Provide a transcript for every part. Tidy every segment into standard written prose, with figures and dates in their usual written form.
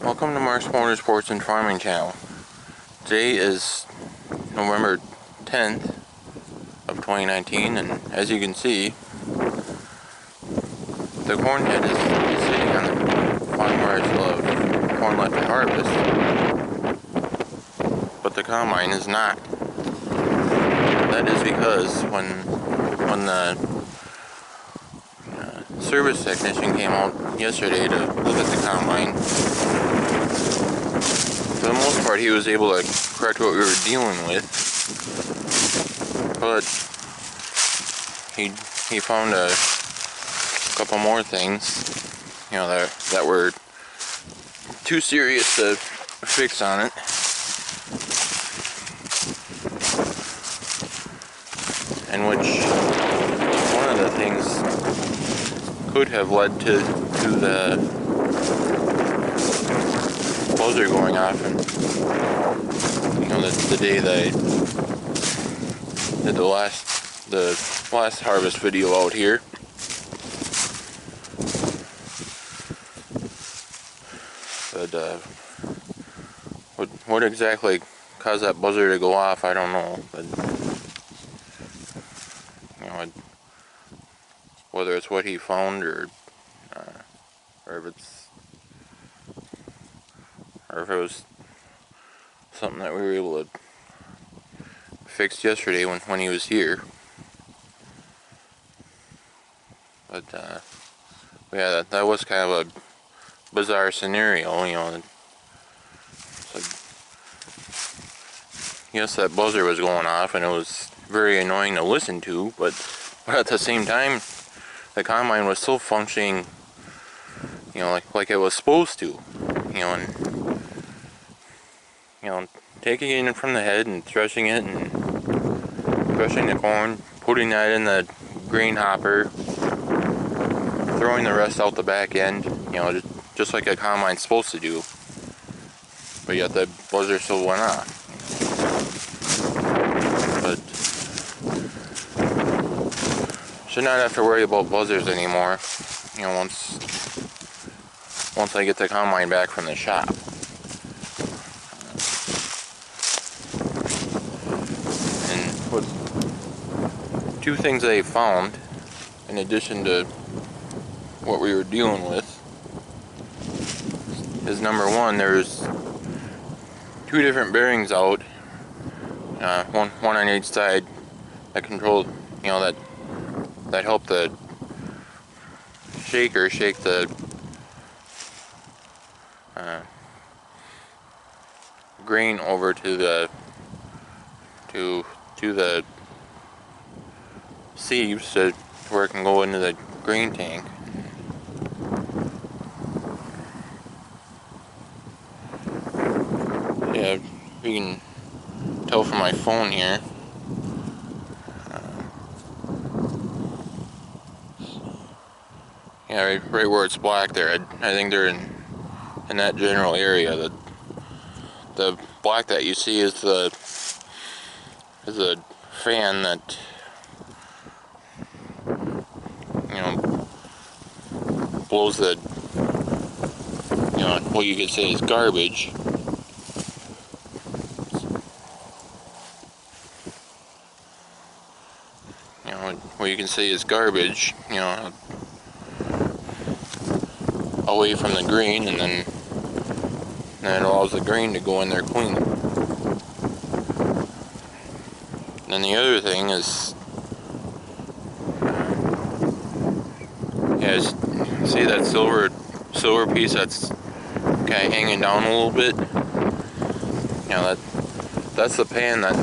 Welcome to Mark's Motorsports and Farming Channel. Today is November 10th of 2019, and as you can see, the corn head is sitting on the farm where I still have corn left to harvest, but the combine is not. That is because when the service technician came out yesterday to look at the combine, for the most part he was able to correct what we were dealing with, but he found a couple more things, that were too serious to fix on it. And which one of the things could have led to the buzzer going off, and the day that I did the last harvest video out here. But what exactly caused that buzzer to go off, I don't know. But whether it's what he found or if it was something that we were able to fix yesterday when he was here. But yeah, that was kind of a bizarre scenario, Yes, that buzzer was going off and it was very annoying to listen to, but at the same time, the combine was still functioning, like it was supposed to, taking it in from the head and threshing it and threshing the corn, putting that in the grain hopper, throwing the rest out the back end, just like a combine's supposed to do. But yet the buzzer still went off. But should not have to worry about buzzers anymore, once I get the combine back from the shop. And two things I found, in addition to what we were dealing with, is number one, there's two different bearings out, one on each side that control, that help the shaker shake the grain over to the sieves to where it can go into the grain tank. Yeah, you can tell from my phone here. Yeah, right where it's black there. I think they're in that general area. The black that you see is the fan that blows the what you could say is garbage. What you can say is garbage, away from the grain, and then it allows the grain to go in there clean. And then the other thing is, see that silver piece that's kind of hanging down a little bit? That's the pan that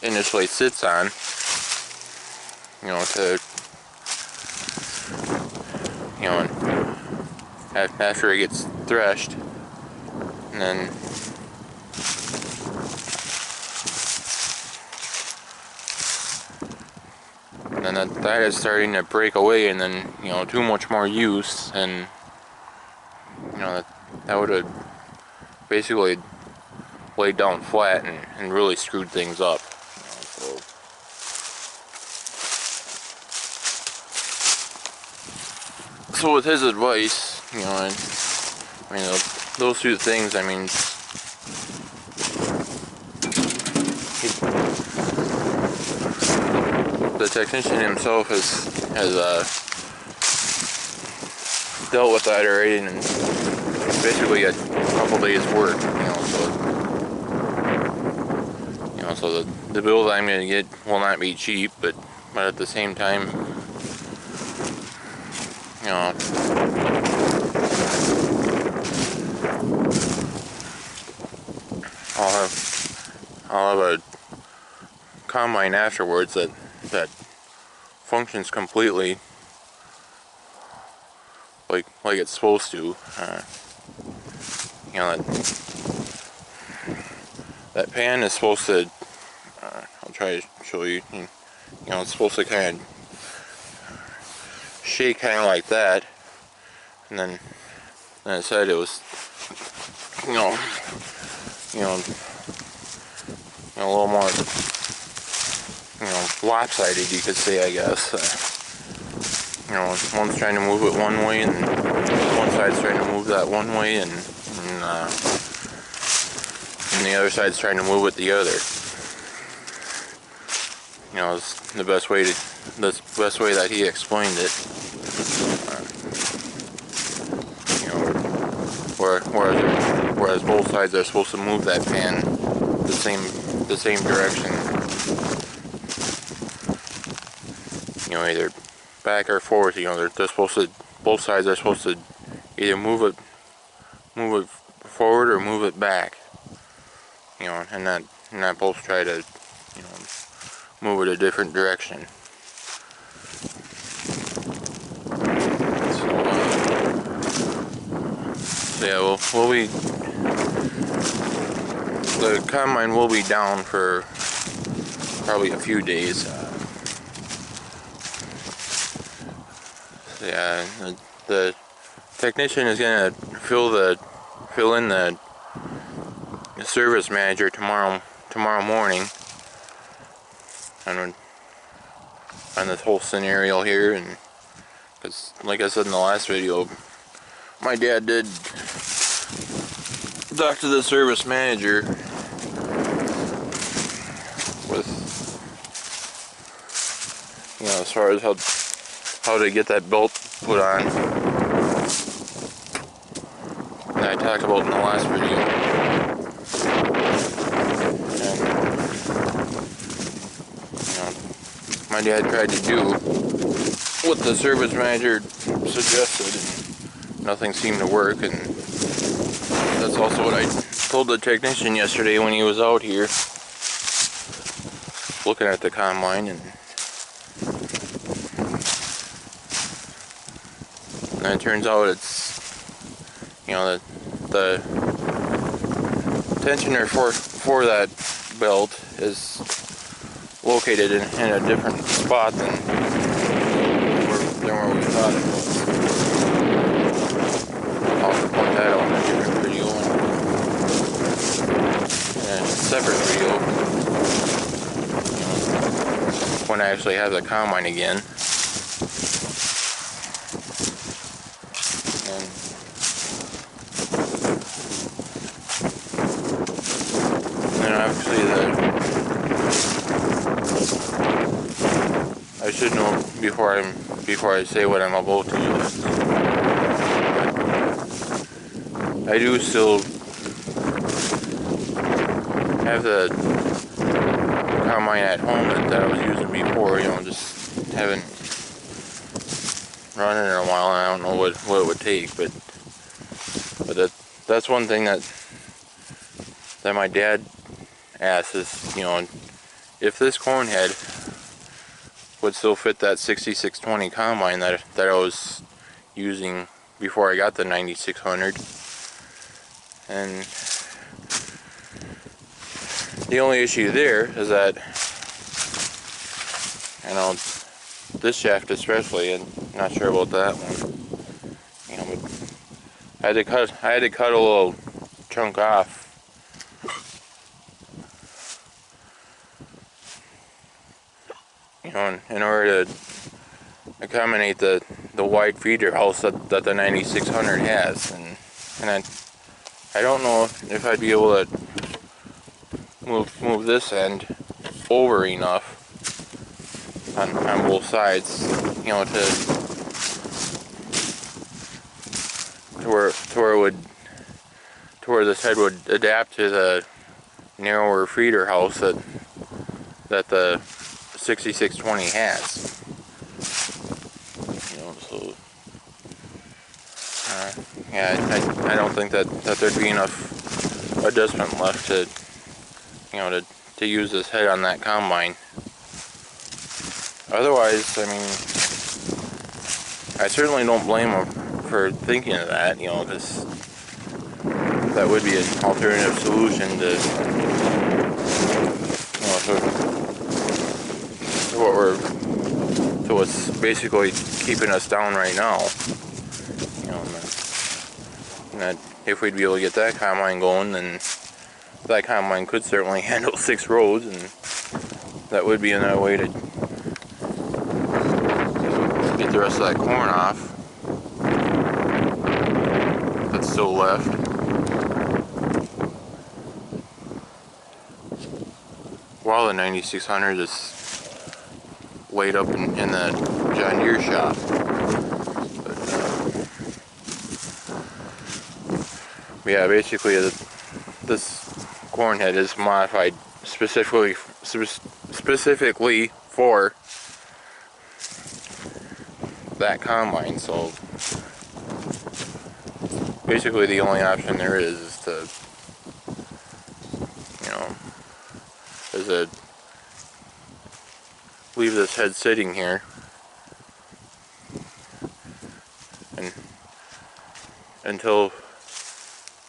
initially sits on, after it gets threshed, and then that is starting to break away, and then too much more use, and that would have basically laid down flat and really screwed things up. So with his advice, You know, and, I mean, those two things, I mean, the technician himself has dealt with that already, and basically a couple days work, so the bill that I'm going to get will not be cheap, but at the same time, you know, I'll have a combine afterwards that functions completely like it's supposed to. You know, that pan is supposed to. I'll try to show you. You know, it's supposed to kind of shake, kind of like that, and then it said it was, you know, a little more, lopsided, you could say, I guess. You know, one's trying to move it one way, and one side's trying to move that one way, and the other side's trying to move it the other. You know, it's the best way that he explained it. You know, whereas both sides are supposed to move that pan the same direction. You know, either back or forward. You know, they're supposed to. Both sides are supposed to either move it forward or move it back. You know, and not both try to, you know, move it a different direction. So yeah, we'll be. The combine will be down for probably a few days. So yeah, the technician is gonna fill in the service manager tomorrow morning on this whole scenario here, and because like I said in the last video, my dad did talk to the service manager with, you know, as far as how to get that belt put on that I talked about in the last video. And, you know, my dad tried to do what the service manager suggested, and nothing seemed to work, and that's also what I told the technician yesterday when he was out here looking at the combine, and it turns out it's, you know, the tensioner for that belt is located in a different spot than where we thought it was. I'll have to point that out in a different video and a separate video, you know, when I actually have the combine again. And obviously I should know before I say what I'm about to do. I do still have the combine at home that I was using before. You know, just haven't run it in a while, and I don't know what it would take. But that's one thing that my dad asked is, you know, if this corn head would still fit that 6620 combine that I was using before I got the 9600. And the only issue there is that, you know, this shaft especially, and not sure about that one. You know, but I had to cut a little chunk off. You know, in order to accommodate the the wide feeder house that the 9600 has, and I don't know if I'd be able to move this end over enough on both sides, you know, to where this head would adapt to the narrower feeder house that the 6620 has. You know, so yeah, I don't think that there'd be enough adjustment left to, you know, to use this head on that combine. Otherwise, I mean, I certainly don't blame them for thinking of that, you know, because that would be an alternative solution to, you know, to what's basically keeping us down right now. You know, and that if we'd be able to get that combine going, then that combine could certainly handle 6 rows, and that would be another way to get the rest of that corn off that's still left. While the 9600 is laid up in the John Deere shop. But yeah, basically this corn head is modified specifically for that combine, so basically the only option there is to, you know, leave this head sitting here and until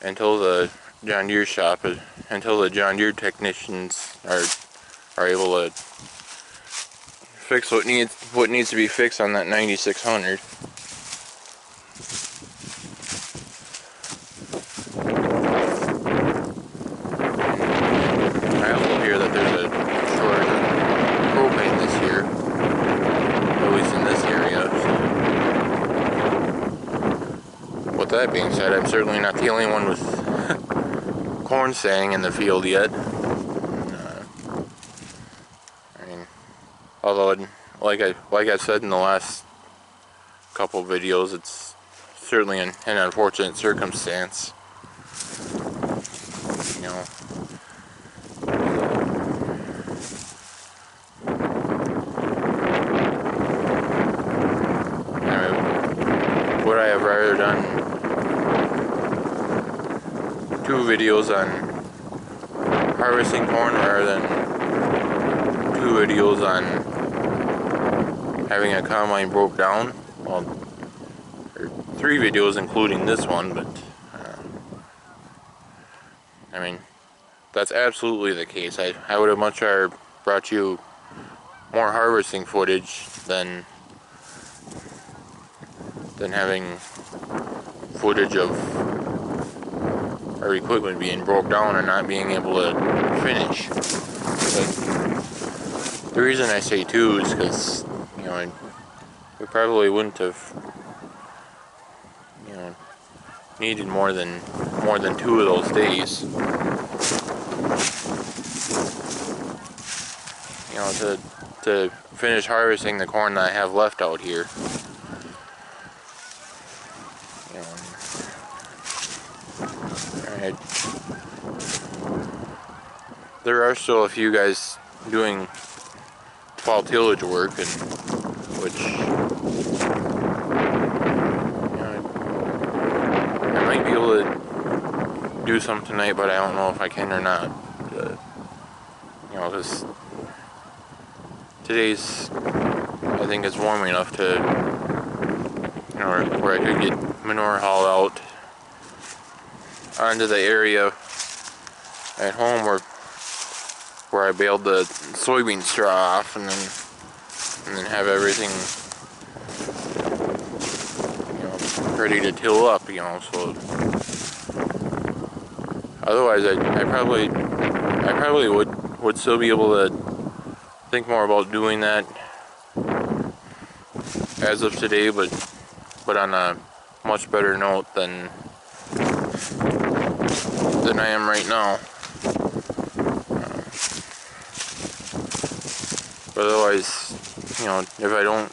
the John Deere shop until the John Deere technicians are able to fix what needs to be fixed on that 9600. I also hear that there's a shortage of propane this year, at least in this area. So, with that being said, I'm certainly not the only one with corn standing in the field yet. I mean, although, like I said in the last couple videos, it's certainly an unfortunate circumstance. You know, would I have rather done 2 videos on harvesting corn rather than 2 videos on having a combine broke down? Well, or 3 videos including this one, but I mean, that's absolutely the case. I would have much rather brought you more harvesting footage than having footage of our equipment being broke down and not being able to finish. But the reason I say 2 is because, you know, we probably wouldn't have, you know, needed more than 2 of those days, you know, to finish harvesting the corn that I have left out here. You know, alright. There are still a few guys doing fall tillage work, and which, you know, I might be able to do some tonight, but I don't know if I can or not. You know, because today's, I think it's warm enough to, you know, where I could get manure hauled out onto the area at home where I baled the soybean straw off, and then have everything, you know, ready to till up, you know. So otherwise, I probably would still be able to think more about doing that as of today, but but on a much better note than I am right now. But otherwise, you know, if I don't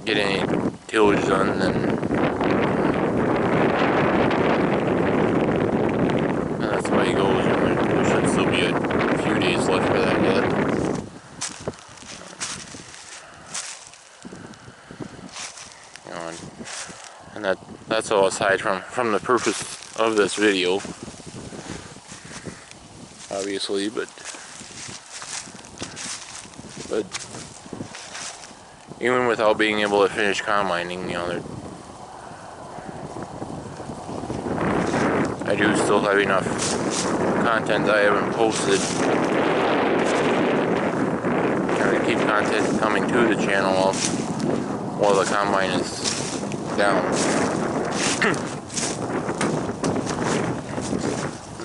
get any tillage done, then that's the way it goes. You know, there should still be a few days left for that yet. You know, and that's all aside from the purpose of this video, obviously, but even without being able to finish combining, you know, I do still have enough content that I haven't posted. Trying to keep content coming to the channel while the combine is down.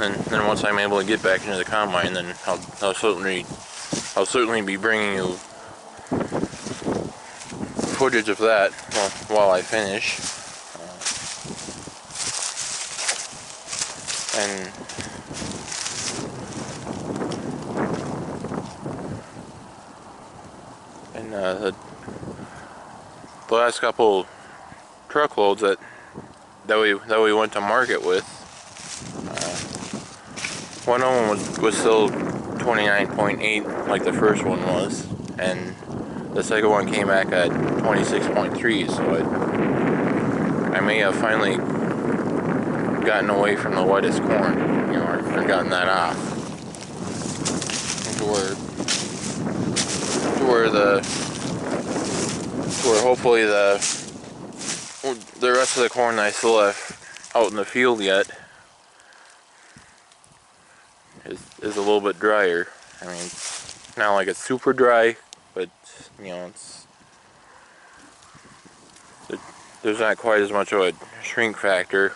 and then once I'm able to get back into the combine, then I'll certainly be bringing you footage of that while I finish. And the last couple truckloads that we went to market with, one of them was still 29.8 like the first one was, and the second one came back at 26.3, so I may have finally gotten away from the wettest corn, you know, or gotten that off. To where hopefully the rest of the corn that I still have out in the field yet is a little bit drier. I mean, it's not like it's super dry, but you know, there's not quite as much of a shrink factor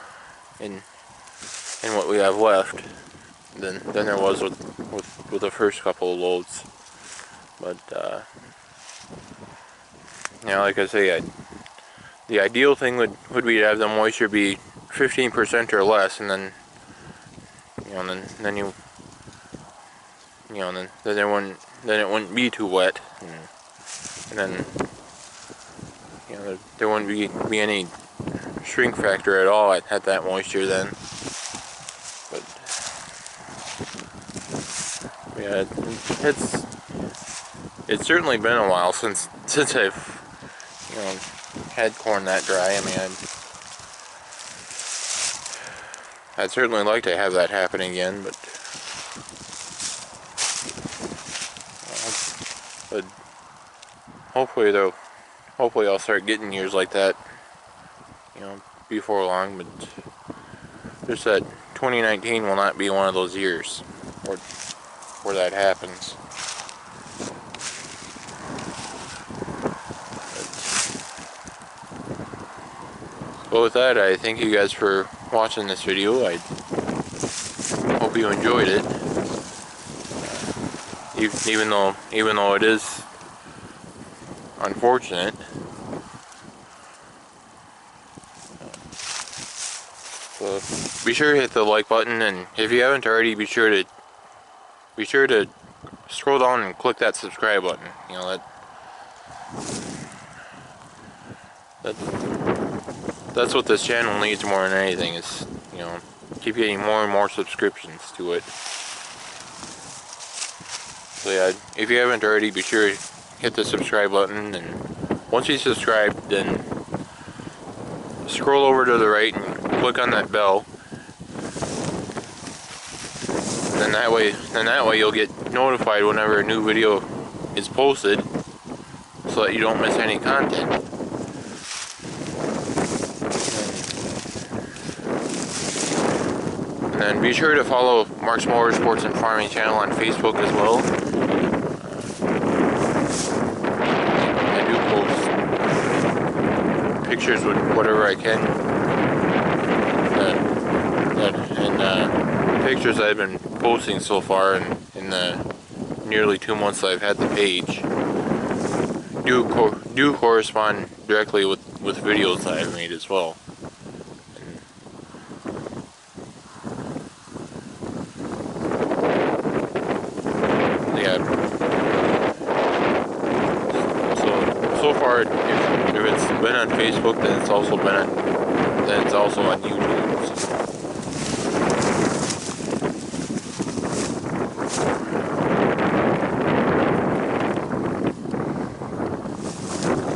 in what we have left than there was with the first couple of loads. But you know, like I say, the ideal thing would be to have the moisture be 15% or less, and then you know, then it wouldn't be too wet, and then you know, there wouldn't be any shrink factor at all at that moisture then. But yeah, it's certainly been a while since I've, you know, had corn that dry. I mean, I'd certainly like to have that happen again, but hopefully I'll start getting years like that, you know, before long. But just that 2019 will not be one of those years where that happens. But with that, I thank you guys for watching this video. I hope you enjoyed it. Even though it is unfortunate. So be sure to hit the like button, and if you haven't already, be sure to scroll down and click that subscribe button. You know, that's what this channel needs more than anything, is, you know, keep getting more and more subscriptions to it. So yeah, if you haven't already, be sure to hit the subscribe button, and once you subscribe, then scroll over to the right and click on that bell. Then that way you'll get notified whenever a new video is posted, so that you don't miss any content. And then be sure to follow Mark's Motorsports and Farming channel on Facebook as well. I do post pictures with whatever I can. And pictures I've been posting so far in the nearly 2 months that I've had the page do correspond directly with with videos that I've made as well. Yeah. So far, if it's been on Facebook, then it's also on YouTube.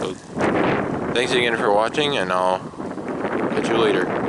So, thanks again for watching, and I'll catch you later.